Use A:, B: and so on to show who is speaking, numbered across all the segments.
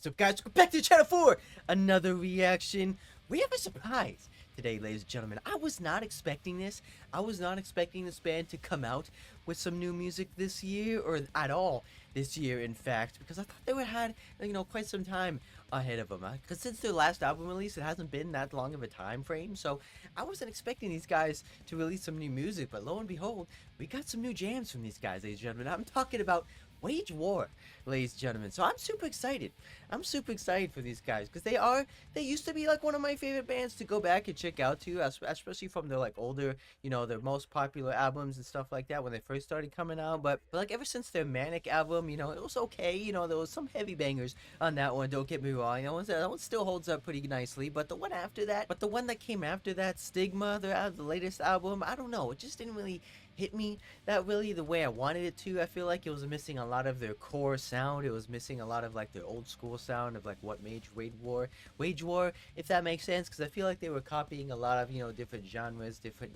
A: What's up, guys? Welcome back to the channel for another reaction. We have a surprise today, ladies and gentlemen. I was not expecting this. I was not expecting this band to come out with some new music this year, or at all this year, in fact, because I thought they would have had, quite some time ahead of them. Because since their last album release, it hasn't been that long of a time frame, so I wasn't expecting these guys to release some new music. But lo and behold, we got some new jams from these guys, ladies and gentlemen. I'm talking about Wage War, ladies and gentlemen. So I'm super excited. I'm super excited for these guys because they used to be like one of my favorite bands to go back and check out to, especially from their like older, their most popular albums and stuff like that when they first started coming out. But like ever since their Manic album, it was okay. There was some heavy bangers on that one. Don't get me wrong. That one still holds up pretty nicely. But the one after that, the one that came after that, Stigma, the latest album, I don't know. It just didn't really hit me that really the way I wanted it to. I feel like it was missing a lot of their core sound. It was missing a lot of like their old school sound of like what made Wage War, if that makes sense, because I feel like they were copying a lot of different genres, different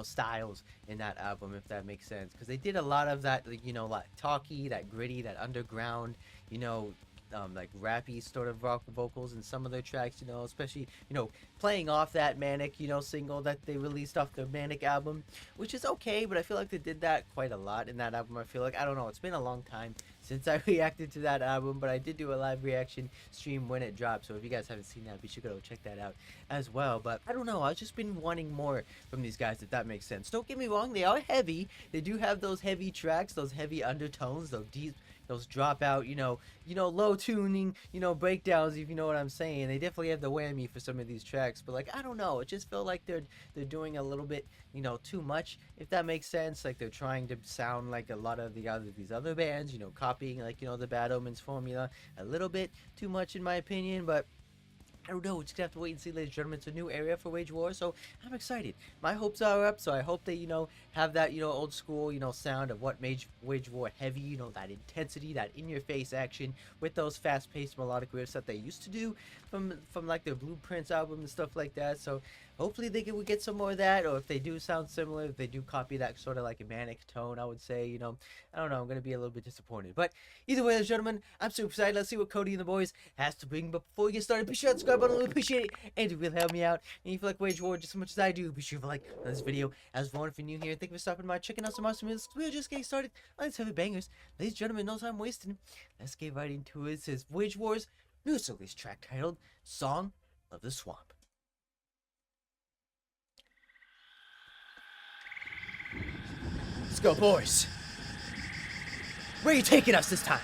A: styles in that album, if that makes sense, because they did a lot of that, like talky, that gritty, that underground, like rappy sort of rock vocals in some of their tracks, especially, playing off that Manic, single that they released off their Manic album, which is okay, but I feel like they did that quite a lot in that album. I feel like, I don't know, it's been a long time since I reacted to that album, but I did do a live reaction stream when it dropped, so if you guys haven't seen that, be sure to go check that out as well. But I don't know, I've just been wanting more from these guys, if that makes sense. Don't get me wrong, they are heavy. They do have those heavy tracks, those heavy undertones, those drop out, low tuning, breakdowns, if you know what I'm saying. They definitely have the whammy for some of these tracks, but like, I don't know, it just felt like they're doing a little bit, too much, if that makes sense. Like they're trying to sound like a lot of these other bands, copying like, the Bad Omens formula a little bit too much in my opinion. But I don't know, we're just gonna have to wait and see, ladies and gentlemen. It's a new area for Wage War, so I'm excited. My hopes are up, so I hope they, have that, old school, sound of what made Wage War heavy, that intensity, that in-your-face action with those fast-paced melodic riffs that they used to do from like their Blueprints album and stuff like that. So hopefully they will get some more of that, or if they do sound similar, if they do copy that sort of like a Manic tone, I would say, I don't know, I'm gonna be a little bit disappointed. But either way, ladies and gentlemen, I'm super excited. Let's see what Cody and the boys has to bring. But before we get started, be sure to subscribe button, I really appreciate it, and it will help me out. And if you like Wage War just as much as I do, be sure to like this video as well. If you're new here, thank you for stopping by, checking out some awesome music. We're just getting started on these heavy bangers. Ladies and gentlemen, no time wasting. Let's get right into it. It says Wage War's newest release track titled Song of the Swamp. Let's go, boys. Where are you taking us this time?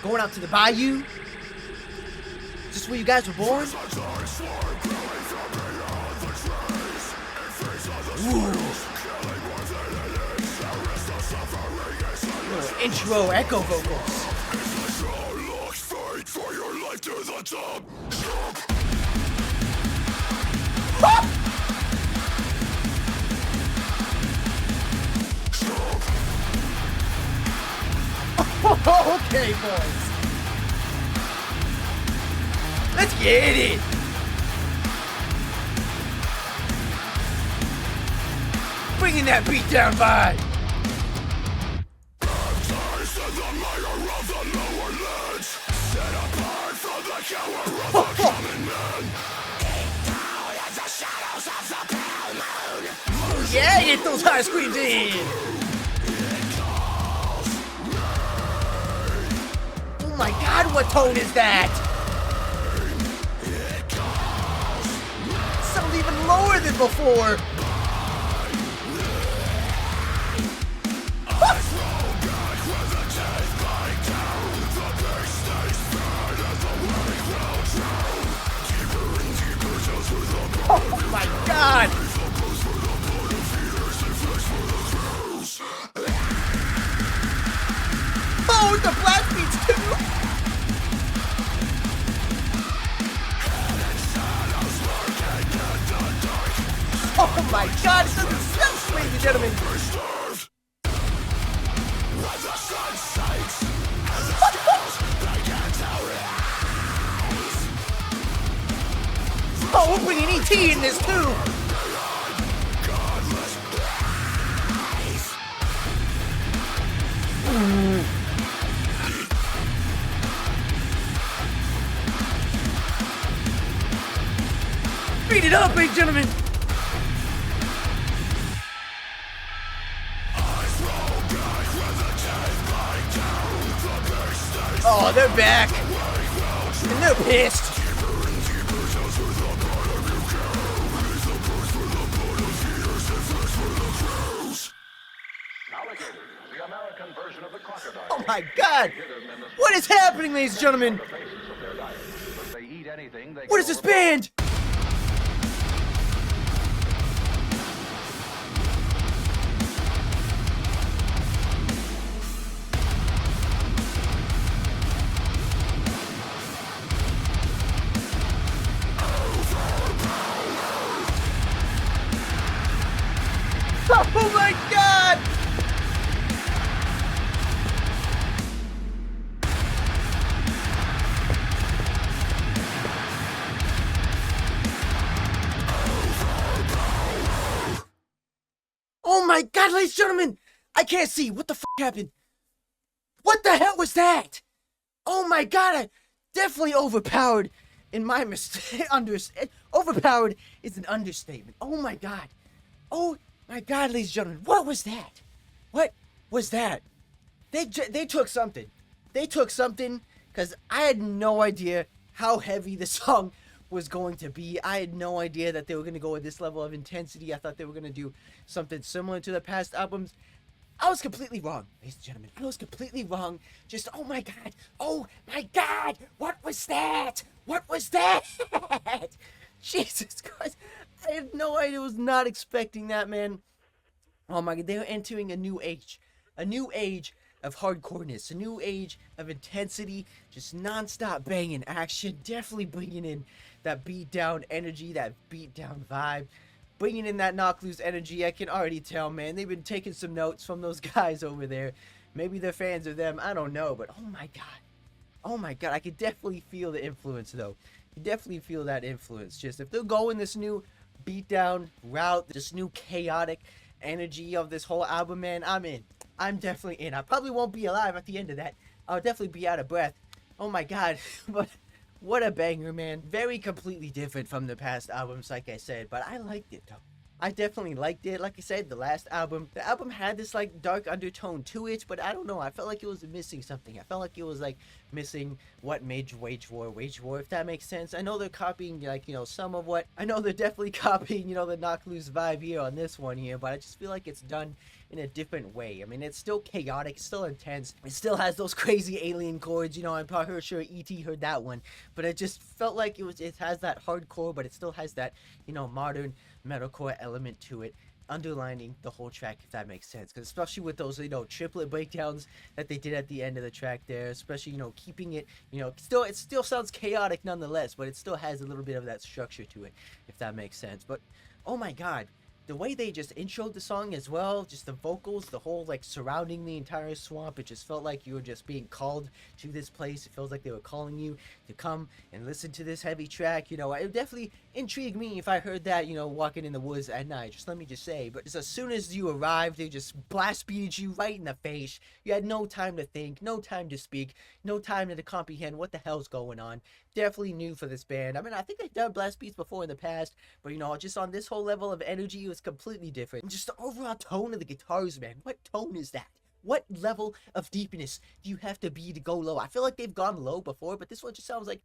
A: Going out to the bayou? Is this where you guys were born? Ooh. Little intro echo vocals. Okay, boys. Let's get it. Bringing that beat down vibe. Oh, yeah, get those high screams in. Oh my God, what tone is that? Sounds even lower than before. Oh my God! Oh, the blast beats too! Oh my God, it doesn't sense, ladies and gentlemen! Oh, we're bringing ET in this too! it up, ladies and gentlemen! Oh, they're back! And they're pissed! Oh my god! What is happening, ladies and gentlemen? What is this band? Oh my god! Oh my god, ladies and gentlemen! I can't see. What the f happened? What the hell was that? Oh my god, I definitely overpowered in my mistake. Overpowered is an understatement. Oh my god. Oh my god, ladies and gentlemen. What was that? What was that? They took something. They took something because I had no idea how heavy the song was going to be. I had no idea that they were going to go with this level of intensity. I thought they were going to do something similar to the past albums. I was completely wrong, ladies and gentlemen. I was completely wrong. Just, oh my god. Oh my god. What was that? What was that? Jesus Christ. I had no idea. I was not expecting that, man. Oh my god. They were entering a new age. A new age of hardcoreness. A new age of intensity. Just non-stop banging action. Definitely bringing in that beat down energy. That beat down vibe. Bringing in that knock loose energy. I can already tell, man. They've been taking some notes from those guys over there. Maybe they're fans of them. I don't know. But oh my god. Oh my god. I could definitely feel the influence, though. You definitely feel that influence. Just if they're going this new beatdown route, this new chaotic energy of this whole album, man, I'm in. I'm definitely in. I probably won't be alive at the end of that. I'll definitely be out of breath. Oh my god. But what a banger, man. Very completely different from the past albums, like I said. But I liked it, though. I definitely liked it. Like I said, the album had this like dark undertone to it, but I don't know. I felt like it was missing something. I felt like it was like missing what made Wage War, if that makes sense. I know they're copying like, you know, some of what, I know they're definitely copying, you know, the knock loose vibe here on this one here, but I just feel like it's done in a different way. I mean, it's still chaotic, it's still intense. It still has those crazy alien chords, you know, I'm probably sure E.T. heard that one, but it just felt like it has that hardcore, but it still has that, you know, modern metalcore element to it, underlining the whole track, if that makes sense. Because especially with those, you know, triplet breakdowns that they did at the end of the track there, especially, you know, keeping it, you know, it still sounds chaotic nonetheless, but it still has a little bit of that structure to it, if that makes sense. But oh my god, the way they just introed the song as well, just the vocals, the whole like surrounding the entire swamp, it just felt like you were just being called to this place. It feels like they were calling you to come and listen to this heavy track. You know, it definitely intrigued me if I heard that, you know, walking in the woods at night. Just let me just say, but just as soon as you arrived, they just blast beated you right in the face. You had no time to think, no time to speak, no time to comprehend what the hell's going on. Definitely new for this band. I mean, I think they've done blast beats before in the past, but you know, just on this whole level of energy, it was completely different. And just the overall tone of the guitars, man. What tone is that? What level of deepness do you have to be to go low? I feel like they've gone low before, but this one just sounds like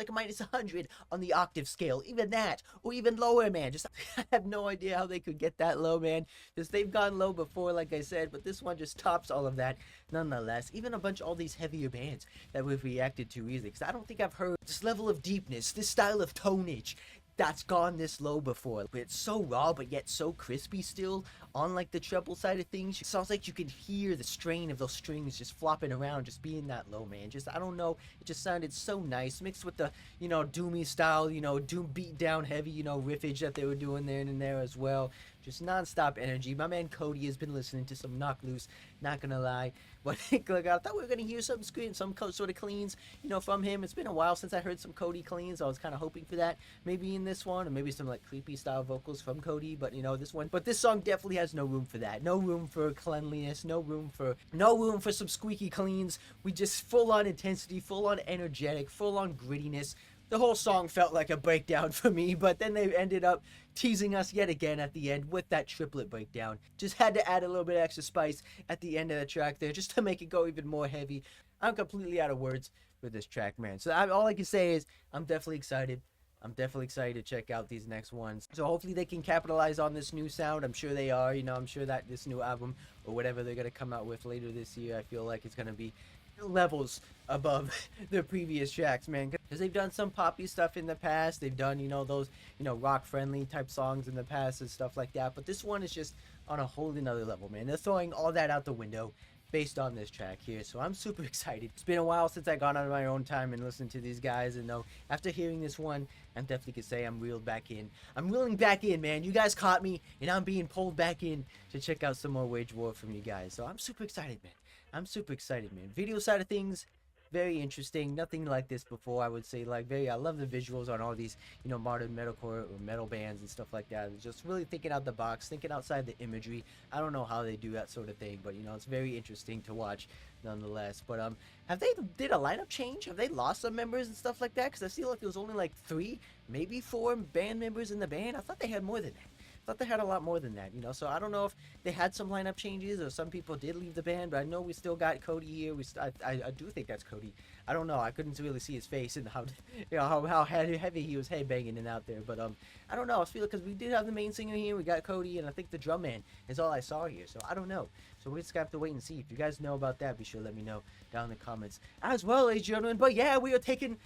A: a minus 100 on the octave scale. Even that, or even lower, man. Just I have no idea how they could get that low, man. Just they've gone low before, like I said, but this one just tops all of that nonetheless. Even all these heavier bands that we've reacted to easily, because I don't think I've heard this level of deepness, this style of tonage that's gone this low before. But it's so raw, but yet so crispy still on like the treble side of things. It sounds like you can hear the strain of those strings just flopping around, just being that low, man. Just, I don't know, it just sounded so nice, mixed with the, you know, doomy style, you know, doom beat down heavy, you know, riffage that they were doing there and there as well. Just non-stop energy. My man Cody has been listening to some Knock Loose, not gonna lie. But look, I thought we were gonna hear some sort of cleans, you know, from him. It's been a while since I heard some Cody cleans. I was kind of hoping for that, maybe in this one, or maybe some like creepy style vocals from Cody. But you know, this song definitely has no room for that. No room for cleanliness. No room for some squeaky cleans. We just full on intensity, full on energetic, full on grittiness. The whole song felt like a breakdown for me, but then they ended up teasing us yet again at the end with that triplet breakdown. Just had to add a little bit of extra spice at the end of the track there just to make it go even more heavy. I'm completely out of words for this track, man. So all I can say is I'm definitely excited. I'm definitely excited to check out these next ones. So hopefully they can capitalize on this new sound. I'm sure they are. I'm sure that this new album or whatever they're going to come out with later this year, I feel like it's going to be levels above their previous tracks, man. Because they've done some poppy stuff in the past. They've done, those, rock friendly type songs in the past and stuff like that. But this one is just on a whole another level, man. They're throwing all that out the window based on this track here, so I'm super excited. It's been a while since I got on my own time and listened to these guys, and though after hearing this one, I'm definitely gonna say I'm reeled back in. I'm reeling back in, man. You guys caught me, and I'm being pulled back in to check out some more Wage War from you guys. So I'm super excited, man. I'm super excited, man. Video side of things, very interesting. Nothing like this before, I would say. I love the visuals on all these, modern metalcore or metal bands and stuff like that. It's just really thinking out the box, thinking outside the imagery. I don't know how they do that sort of thing, but it's very interesting to watch nonetheless. But have they did a lineup change? Have they lost some members and stuff like that? Because I feel like there was only like 3, maybe 4 band members in the band. I thought they had more than that. Thought they had a lot more than that, so I don't know if they had some lineup changes or some people did leave the band, but I know we still got Cody here. I do think that's Cody. I don't know, I couldn't really see his face and how how heavy he was headbanging and out there, but I don't know. I feel because we did have the main singer here, we got Cody, and I think the drum man is all I saw here, so I don't know. So we just have to wait and see. If you guys know about that, be sure to let me know down in the comments as well, ladies and gentlemen. But yeah, we are keeping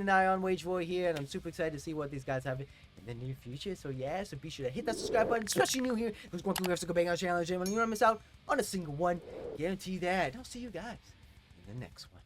A: an eye on Wage War here, and I'm super excited to see what these guys have in the near future. So yeah, so be sure to hit that subscribe button, especially new here. Who's going through, we have to go bang on the channel, and you don't miss out on a single one. Guarantee that. I'll see you guys in the next one.